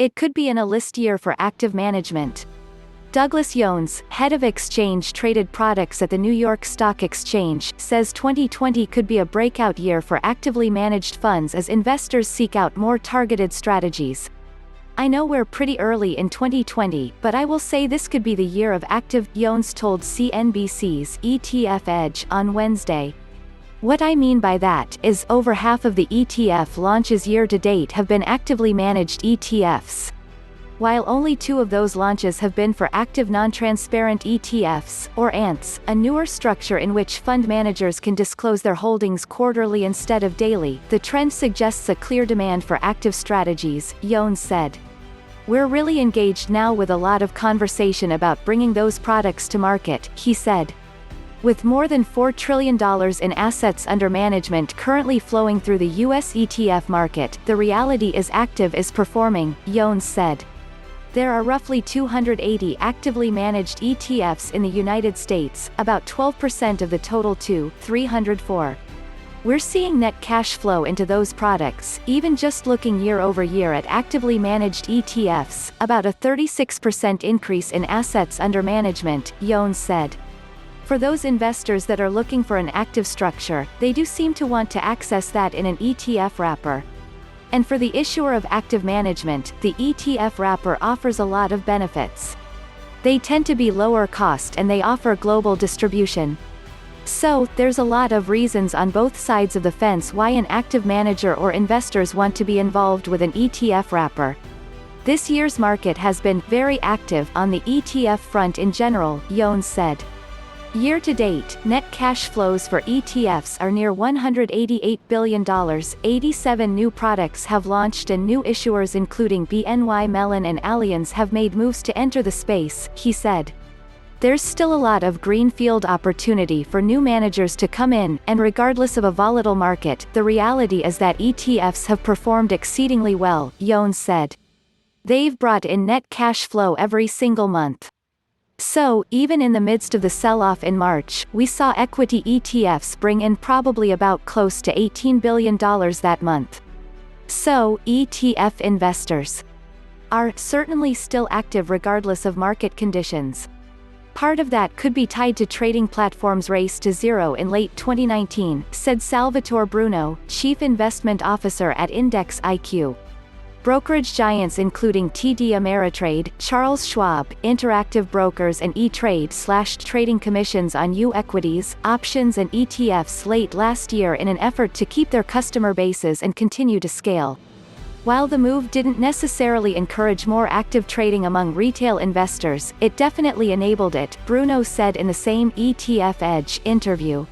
It could be an A-list year for active management. Douglas Yones, head of exchange-traded products at the New York Stock Exchange, says 2020 could be a breakout year for actively managed funds as investors seek out more targeted strategies. I know we're pretty early in 2020, but I will say this could be the year of active, Yones told CNBC's ETF Edge on Wednesday. What I mean by that is, over half of the ETF launches year-to-date have been actively managed ETFs. While only 2 of those launches have been for active non-transparent ETFs, or ANTs, a newer structure in which fund managers can disclose their holdings quarterly instead of daily, the trend suggests a clear demand for active strategies, Yones said. We're really engaged now with a lot of conversation about bringing those products to market, he said. With more than $4 trillion in assets under management currently flowing through the U.S. ETF market, the reality is active is performing, Yones said. There are roughly 280 actively managed ETFs in the United States, about 12% of the total 304. We're seeing net cash flow into those products, even just looking year over year at actively managed ETFs, about a 36% increase in assets under management, Yones said. For those investors that are looking for an active structure, they do seem to want to access that in an ETF wrapper. And for the issuer of active management, the ETF wrapper offers a lot of benefits. They tend to be lower cost and they offer global distribution. So, there's a lot of reasons on both sides of the fence why an active manager or investors want to be involved with an ETF wrapper. This year's market has been very active on the ETF front in general, Yones said. Year-to-date, net cash flows for ETFs are near $188 billion, 87 new products have launched and new issuers including BNY Mellon and Allianz have made moves to enter the space, he said. There's still a lot of greenfield opportunity for new managers to come in, and regardless of a volatile market, the reality is that ETFs have performed exceedingly well, Yones said. They've brought in net cash flow every single month. So, even in the midst of the sell-off in March, we saw equity ETFs bring in probably about close to $18 billion that month. So, ETF investors are certainly still active regardless of market conditions. Part of that could be tied to trading platforms' race to zero in late 2019, said Salvatore Bruno, chief investment officer at IndexIQ. Brokerage giants including TD Ameritrade, Charles Schwab, Interactive Brokers and E-Trade slashed trading commissions on equities, options and ETFs late last year in an effort to keep their customer bases and continue to scale. While the move didn't necessarily encourage more active trading among retail investors, it definitely enabled it, Bruno said in the same ETF Edge interview.